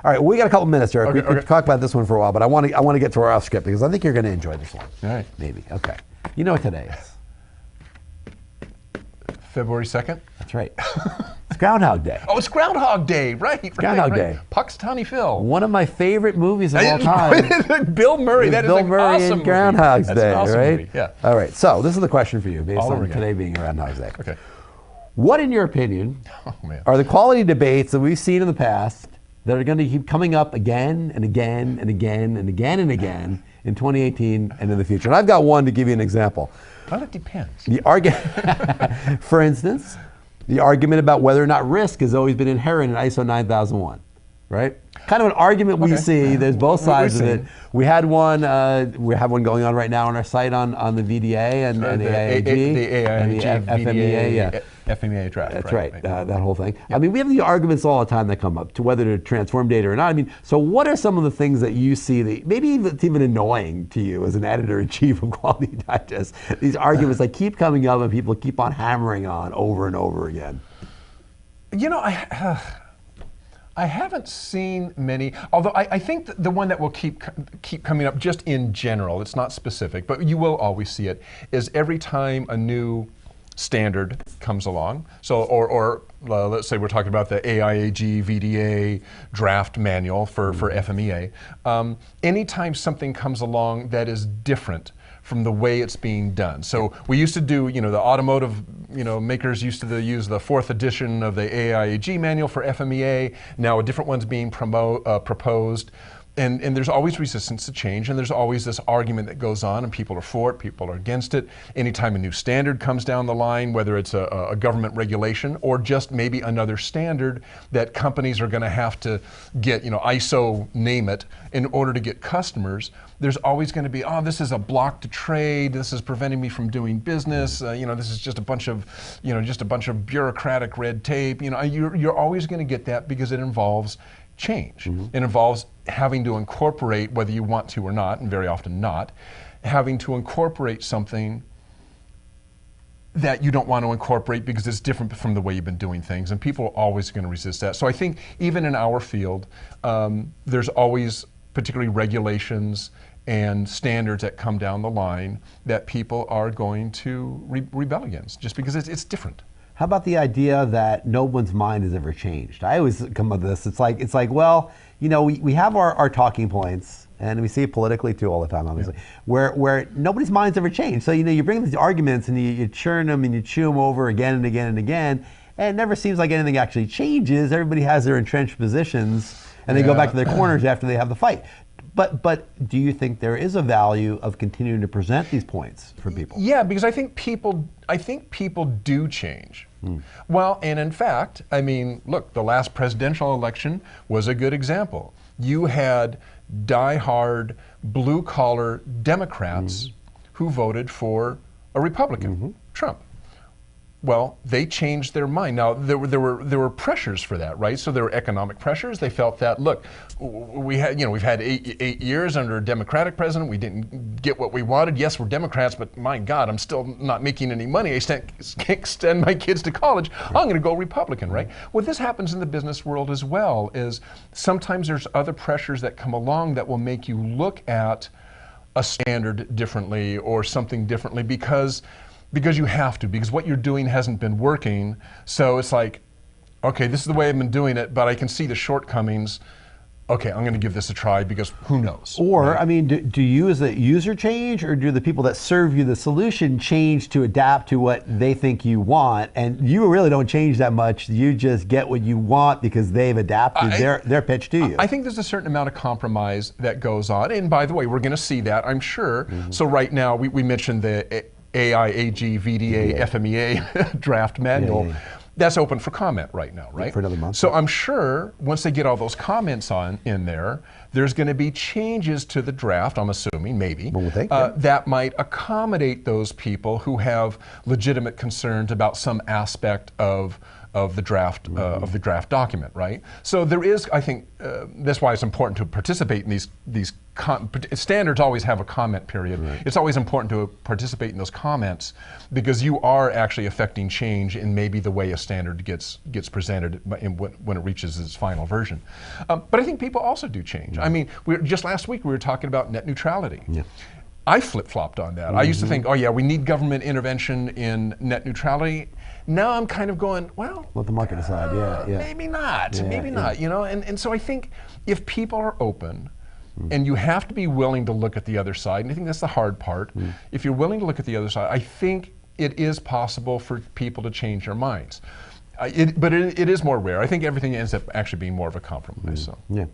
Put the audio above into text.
All right, we got a couple minutes, Eric. We could talk about this one for a while, but I want to get to our off script because I think you're going to enjoy this one. All right. Maybe. Okay. You know what today is? February 2nd? That's right. It's Groundhog Day. Oh, it's Groundhog Day, right? Groundhog Day. Puxatawny Phil. One of my favorite movies of all time. Bill Murray. That is Bill an Murray awesome and Groundhog's movie. Day, That's an awesome right? movie. Yeah. All right. So this is the question for you, based All on over today being Groundhog's Day. Okay. What, in your opinion, are the quality debates that we've seen in the past that are going to keep coming up again and again and again and again and again in 2018 and in the future? And I've got one to give you an example. Well, it depends. The for instance, the argument about whether or not risk has always been inherent in ISO 9001, right? Kind of an argument we see. There's both sides of it. We have one going on right now on our site on the VDA and the AIAG, and the FMEA, yeah. FMEA draft. That's right. That whole thing. Yep. I mean, we have the arguments all the time that come up to whether to transform data or not. I mean, so what are some of the things that you see that maybe it's even annoying to you as an editor-in-chief of Quality Digest? These arguments that keep coming up and people keep on hammering on over and over again. You know, I haven't seen many, although I think the one that will keep coming up just in general, it's not specific, but you will always see it, is every time a new standard comes along. So, or let's say we're talking about the AIAG VDA draft manual for FMEA. Anytime something comes along that is different from the way it's being done. So we used to do, the automotive, makers used to use the 4th edition of the AIAG manual for FMEA. Now a different one's being proposed. And there's always resistance to change, and there's always this argument that goes on, and people are for it, people are against it. Anytime a new standard comes down the line, whether it's a government regulation or just maybe another standard that companies are going to have to get, ISO name it, in order to get customers, there's always going to be, oh, this is a block to trade, this is preventing me from doing business, this is just a bunch of bureaucratic red tape. You're always going to get that because it involves change. It involves having to incorporate, whether you want to or not, and very often not, having to incorporate something that you don't want to incorporate because it's different from the way you've been doing things, and people are always going to resist that. So I think even in our field, there's always particularly regulations and standards that come down the line that people are going to rebel against, just because it's different. How about the idea that no one's mind has ever changed? I always come up with this. It's like, well, we have our talking points, and we see it politically too all the time, obviously, where nobody's mind's ever changed. So you bring these arguments and you churn them and you chew them over again and again and again, and it never seems like anything actually changes. Everybody has their entrenched positions, and they go back to their corners after they have the fight. But do you think there is a value of continuing to present these points for people? Yeah, because I think people do change. Well, and in fact, look, the last presidential election was a good example. You had die-hard, blue-collar Democrats who voted for a Republican, Trump. Well, they changed their mind. Now, there were pressures for that, right? So there were economic pressures. They felt that, look, we've had eight years under a Democratic president. We didn't get what we wanted. Yes, we're Democrats, but my God, I'm still not making any money. I can't send my kids to college. I'm going to go Republican, right? Well, this happens in the business world as well, is sometimes there's other pressures that come along that will make you look at a standard differently or something differently because you have to, because what you're doing hasn't been working. So it's like, okay, this is the way I've been doing it, but I can see the shortcomings. Okay, I'm going to give this a try because who knows? Or, right? Do you as a user change, or do the people that serve you the solution change to adapt to what they think you want? And you really don't change that much. You just get what you want because they've adapted their pitch to you. I think there's a certain amount of compromise that goes on. And by the way, we're going to see that, I'm sure. So right now, we mentioned the AIAG VDA FMEA draft manual. That's open for comment right now, right? For another month. So I'm sure once they get all those comments in there, there's going to be changes to the draft, I'm assuming, maybe, that might accommodate those people who have legitimate concerns about some aspect of of the draft document, right? So there is, I think, that's why it's important to participate in these standards. Always have a comment period. Right. It's always important to participate in those comments because you are actually affecting change in maybe the way a standard gets presented when it reaches its final version. But I think people also do change. I mean, just last week we were talking about net neutrality. Yeah. I flip-flopped on that. I used to think, oh yeah, we need government intervention in net neutrality. Now I'm kind of going, well, Let the market decide. Yeah. maybe not, Yeah, maybe yeah. not. You know, and so I think if people are open, and you have to be willing to look at the other side, and I think that's the hard part. If you're willing to look at the other side, I think it is possible for people to change their minds. But it is more rare. I think everything ends up actually being more of a compromise. So. Yeah.